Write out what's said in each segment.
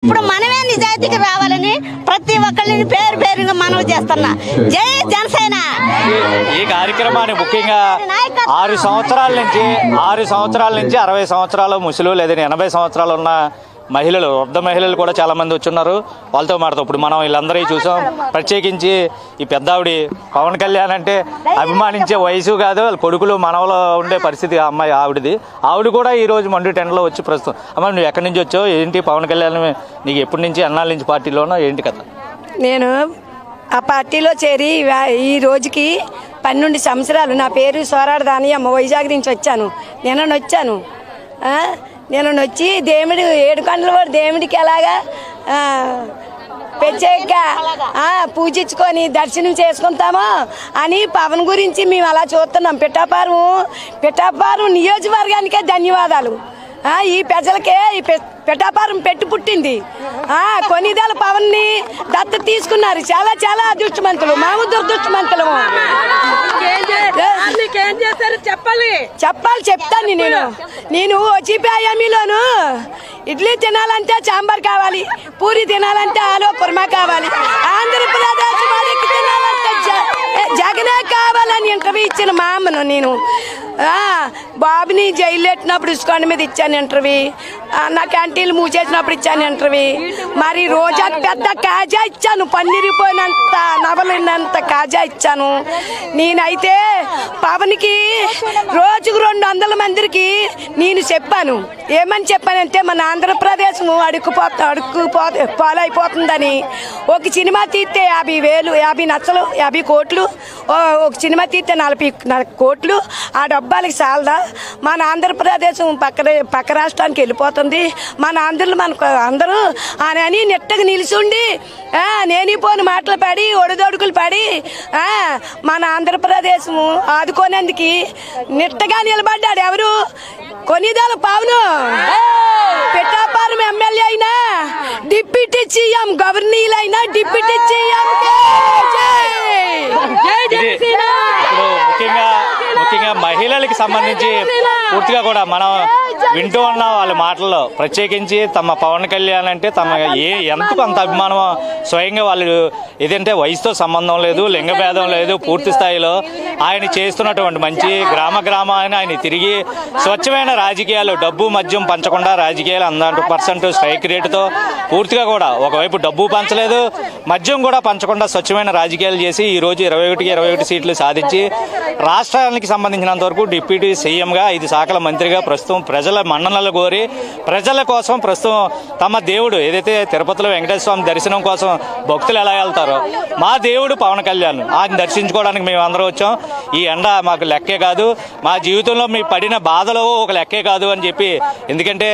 ఇప్పుడు మనమే నిజాయితీకి రావాలని ప్రతి ఒక్కరిని పేరు పేరుగా మనవి చేస్తున్నా. జై జనసేన. ఈ కార్యక్రమాన్ని ముఖ్యంగా 6 సంవత్సరాల నుంచి 60 సంవత్సరాలు ముసలు లేదా 80 సంవత్సరాలు ఉన్న మహిళలు, వృద్ధ మహిళలు కూడా చాలా మంది వచ్చున్నారు. వాళ్ళతో మాట్లాడుతూ ఇప్పుడు మనం వీళ్ళందరూ చూసాం. ప్రత్యేకించి ఈ పెద్దావిడి పవన్ కళ్యాణ్ అంటే అభిమానించే వయసు కాదు, కొడుకులు మనవలో ఉండే పరిస్థితి అమ్మాయి ఆవిడ కూడా ఈ రోజు మండు టెంట్లో వచ్చి ప్రస్తుతం. అమ్మ నువ్వు ఎక్కడి నుంచి వచ్చావు, ఏంటి పవన్ కళ్యాణ్ నీకు ఎప్పటి నుంచి ఎన్నాళ్ళ నుంచి పార్టీలోనో ఏంటి కథ? నేను ఆ పార్టీలో చేరి ఈ రోజుకి 12 సంవత్సరాలు. నా పేరు సోరాడ దానియమ్మ, వైజాగ్ నుంచి వచ్చాను. నేను వచ్చి దేవుడి 7 కండ్ల వాడు దేవుడికి ఎలాగా ప్రత్యేక పూజించుకొని దర్శనం చేసుకుంటామో అని పవన్ గురించి మేము అలా చూస్తున్నాం. పిఠాపురం నియోజకవర్గానికే ధన్యవాదాలు. ఈ ప్రజలకే ఈ పిఠాపురం పెట్టి పుట్టింది. కొన్నిదేళ్ళ పవన్ ని దత్త తీసుకున్నారు. చాలా చాలా అదృష్టవంతులు, మేము దురదృష్టవంతులము. చెప్తాను. నేను OCPIMలోను ఇడ్లీ తినాలంటే సాంబార్ కావాలి, పూరి తినాలంటే ఆలు కుర్మా కావాలి, ఆంధ్రప్రదేశ్ వారికి తినాలంటే జగనే కావాలని ఇంటర్వ్యూ ఇచ్చిన మా అమ్మను. నేను బాబుని జైలు పెట్టినప్పుడు ఇసుకొండ మీద ఇచ్చాను ఇంటర్వ్యూ. నా క్యాంటీన్లు మూసేసినప్పుడు ఇచ్చాను ఇంటర్వ్యూ. మరి రోజా పెద్ద కాజా ఇచ్చాను, పన్నీరిపోయినంత నవలినంత కాజా ఇచ్చాను. నేనైతే పవన్కి రోజుకు 200 మందికి నేను చెప్పాను. ఏమని చెప్పానంటే మన ఆంధ్రప్రదేశ్ అడుక్కు పాలైపోతుందని. ఒక సినిమా తీస్తే 50,000, 50 లక్షలు, 50 కోట్లు. ఒక సినిమా తీస్తే 40 కోట్లు. ఆ డబ్బాలకి చాలదా? మన ఆంధ్రప్రదేశ్ పక్క రాష్ట్రానికి వెళ్ళిపోతుంది. మన మనకు అందరూ అని నెట్టగా నిలిచుండి నేను పోని మాటలు పడి ఒడిదొడుకులు పడి మన ఆంధ్రప్రదేశ్ ఆదుకోనేందుకు నిట్టగా నిలబడ్డాడు. ఎవరు? కొన్నిదేళ్ళ పవన్. పిఠాపురం ఎమ్మెల్యే అయినా, డిప్యూటీ సీఎం గవర్నర్ అయినా, డిప్యూటీ సీఎం ముఖ్యంగా మహిళలకి సంబంధించి పూర్తిగా కూడా మనం వింటూ ఉన్న వాళ్ళ మాటల్లో ప్రత్యేకించి తమ పవన్ కళ్యాణ్ అంటే ఎంతకు అంత అభిమానం. స్వయంగా వాళ్ళు ఏదంటే వయసుతో సంబంధం లేదు, లింగ భేదం లేదు, పూర్తి స్థాయిలో ఆయన చేస్తున్నటువంటి మంచి గ్రామాన్ని ఆయన తిరిగి స్వచ్ఛమైన రాజకీయాలు, డబ్బు మద్యం పంచకుండా రాజకీయాలు 100% స్ట్రైక్ రేటుతో పూర్తిగా కూడా ఒకవైపు డబ్బు పంచలేదు, మద్యం కూడా పంచకుండా స్వచ్ఛమైన రాజకీయాలు చేసి ఈ రోజు 21 సీట్లు సాధించి రాష్ట్రానికి సంబంధించినంత వరకు డిప్యూటీ సీఎంగా 5 శాఖల మంత్రిగా ప్రస్తుతం ప్రజల మన్ననలు కోరి ప్రజల కోసం ప్రస్తుతం తమ దేవుడు ఏదైతే తిరుపతిలో వెంకటేశ్వర స్వామి దర్శనం కోసం భక్తులు ఎలా వెళ్తారో మా దేవుడు పవన్ కళ్యాణ్ ఆయన దర్శించుకోవడానికి మేము అందరం వచ్చాం. ఈ ఎండ మాకు లెక్కే కాదు, మా జీవితంలో మీ పడిన బాధలో ఒక లెక్కే కాదు అని చెప్పి. ఎందుకంటే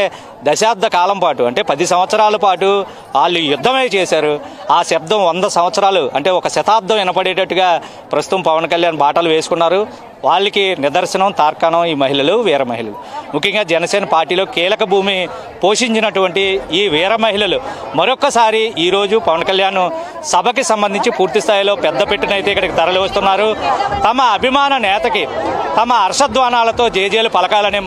దశాబ్ద కాలం పాటు అంటే 10 సంవత్సరాల పాటు వాళ్ళు యుద్ధమే చేశారు. ఆ శబ్దం 100 సంవత్సరాలు అంటే ఒక శతాబ్దం వినపడేటట్టుగా ప్రస్తుతం పవన్ కళ్యాణ్ బాటలు వేసుకున్నారు. వాళ్ళకి నిదర్శనం తార్కాణం ఈ మహిళలు, వీర మహిళలు. ముఖ్యంగా జనసేన పార్టీలో కీలక భూమి పోషించినటువంటి ఈ వీర మహిళలు మరొక్కసారి ఈరోజు పవన్ కళ్యాణ్ సభకి సంబంధించి పూర్తి స్థాయిలో పెద్ద పెట్టినైతే ఇక్కడికి తరలి వస్తున్నారు. తమ అభిమాన నేతకి తమ హర్షధ్వానాలతో జేజేలు పలకాలనే